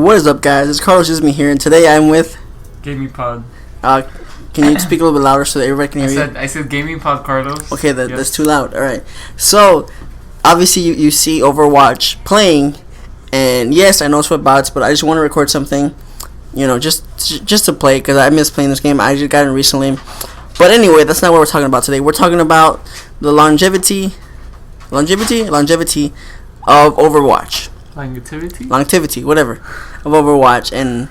What is up, guys? It's Carlos Isme here, and today I'm with GamingPod. Can you speak a little bit louder so that everybody can hear you? I said GamingPod, Carlos. Okay, that's too loud. All right. So, obviously, you see Overwatch playing, and yes, I know it's with bots, but I just want to record something, just to play because I miss playing this game. I just got it recently. But anyway, that's not what we're talking about today. We're talking about the longevity of Overwatch. Longevity, whatever, of Overwatch, and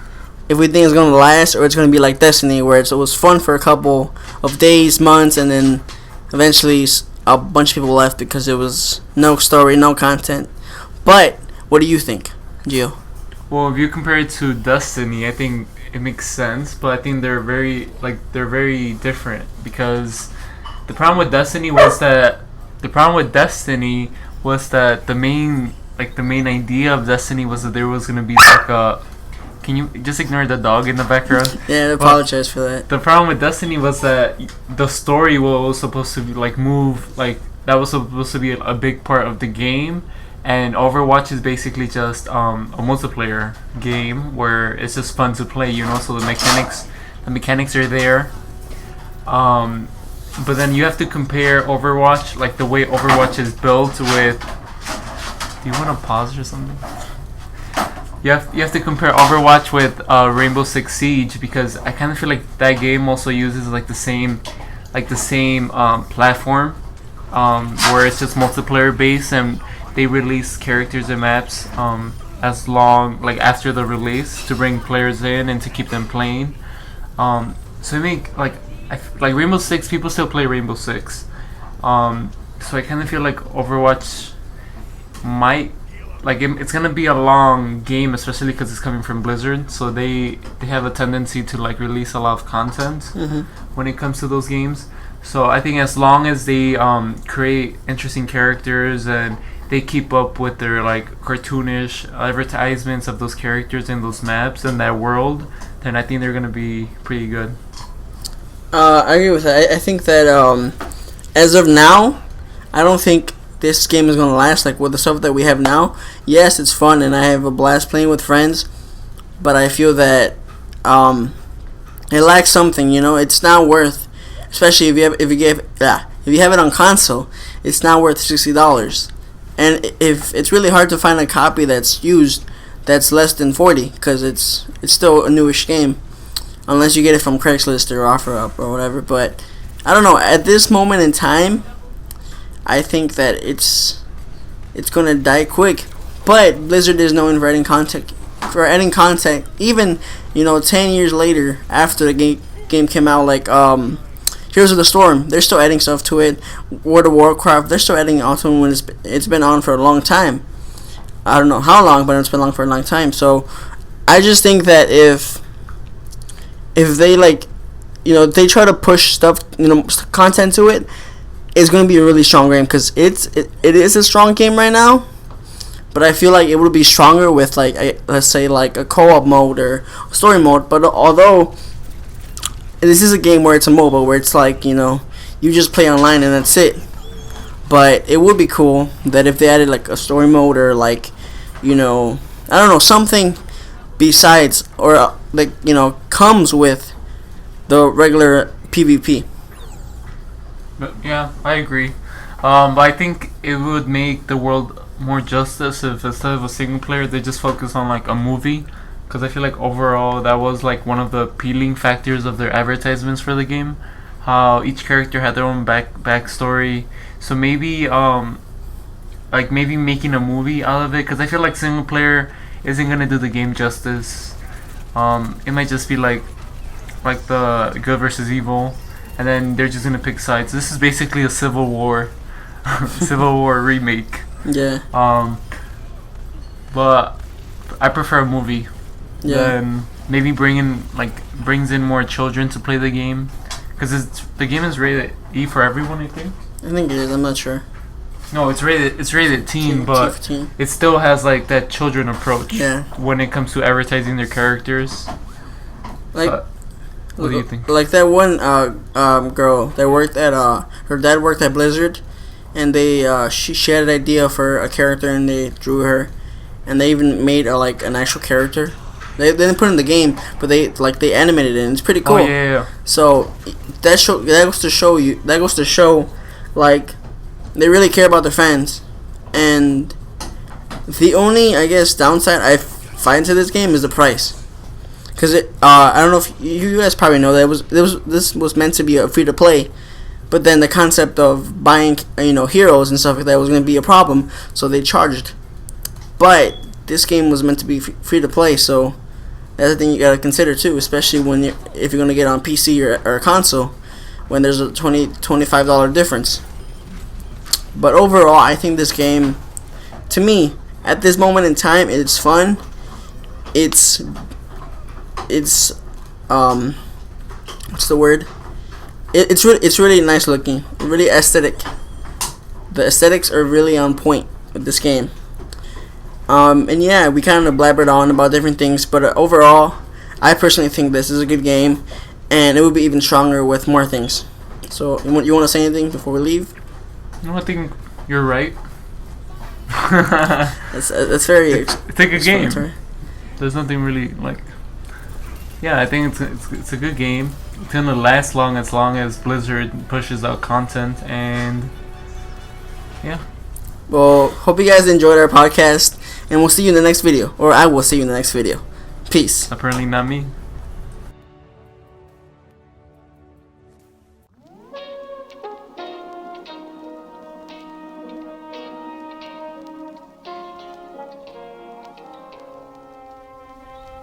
if we think it's going to last or it's going to be like Destiny, where it was fun for a couple of days, months, and then eventually a bunch of people left because it was no story, no content. But what do you think, Gio? Well, if you compare it to Destiny, I think it makes sense, but I think they're very different because the problem with Destiny was that the main idea of Destiny was that there was going to be like a... Can you just ignore the dog in the background? Yeah, I apologize for that. The problem with Destiny was that the story was supposed to be that was supposed to be a big part of the game, and Overwatch is basically just a multiplayer game where it's just fun to play, so the mechanics are there. But then you have to compare Overwatch, like the way Overwatch is built with... Do you want to pause or something? You have to compare Overwatch with Rainbow Six Siege, because I kind of feel like that game also uses the same platform, where it's just multiplayer based, and they release characters and maps after the release to bring players in and to keep them playing. So I think like Rainbow Six, people still play Rainbow Six. So I kind of feel like Overwatch might it's gonna be a long game, especially because it's coming from Blizzard, so they have a tendency to release a lot of content when it comes to those games. So I think as long as they create interesting characters and they keep up with their cartoonish advertisements of those characters and those maps and that world, then I think they're gonna be pretty good. I agree with that. I think that as of now, I don't think this game is going to last with the stuff that we have now. Yes, it's fun and I have a blast playing with friends, but I feel that it lacks something. It's not worth, especially if you have it on console, it's not worth $60. And if it's really hard to find a copy that's used that's less than $40, because it's still a newish game, unless you get it from Craigslist or OfferUp or whatever. But I don't know, at this moment in time, I think that it's gonna die quick. But Blizzard is known for adding content, even 10 years later after the game came out. Heroes of the Storm, they're still adding stuff to it. World of Warcraft, they're still adding on to it when it's been on for a long time. I don't know how long, but it's been on for a long time. So I just think that if they they try to push stuff, content to it, it's going to be a really strong game, because it is a strong game right now, but I feel like it would be stronger with let's say a co-op mode or a story mode. But although this is a game where it's a MOBA, where it's you just play online and that's it, but it would be cool that if they added a story mode or I don't know, something besides, or comes with the regular PvP. Yeah, I agree. But I think it would make the world more justice if instead of a single player, they just focus on a movie. Because I feel like overall that was one of the appealing factors of their advertisements for the game. How each character had their own backstory. So maybe maybe making a movie out of it. Because I feel like single player isn't gonna do the game justice. It might just be like the good versus evil, and then they're just gonna pick sides. This is basically a Civil War remake. Yeah. But I prefer a movie. Yeah. Then maybe brings in more children to play the game, because the game is rated E for everyone. I think it is. I'm not sure. No, it's rated teen, but 15. It still has that children approach. Yeah. When it comes to advertising their characters. What do you think? That one girl that worked at her dad worked at Blizzard, and they she had an idea for a character and they drew her, and they even made an actual character They didn't put it in the game, but they animated it, and it's pretty cool. Oh yeah. So that goes to show, like, they really care about their fans. And the only, I guess, downside I find to this game is the price. Because I don't know if you guys probably know that this was meant to be a free to play, but then the concept of buying heroes and stuff like that was going to be a problem, so they charged. But this game was meant to be free to play, so that's the thing you gotta consider too, especially if you're gonna get on PC or a console, when there's a $25 difference. But overall, I think this game, to me, at this moment in time, it's fun. It's what's the word? It's really nice looking, really aesthetic. The aesthetics are really on point with this game. And yeah, we kind of blabbered on about different things, but overall, I personally think this is a good game, and it would be even stronger with more things. So, you want to say anything before we leave? No, I think you're right. That's very. It's a good game. There's nothing really like. Yeah, I think it's a good game. It's gonna last as long as Blizzard pushes out content, and yeah. Well, hope you guys enjoyed our podcast, and we'll see you in the next video, or I will see you in the next video. Peace. Apparently not me.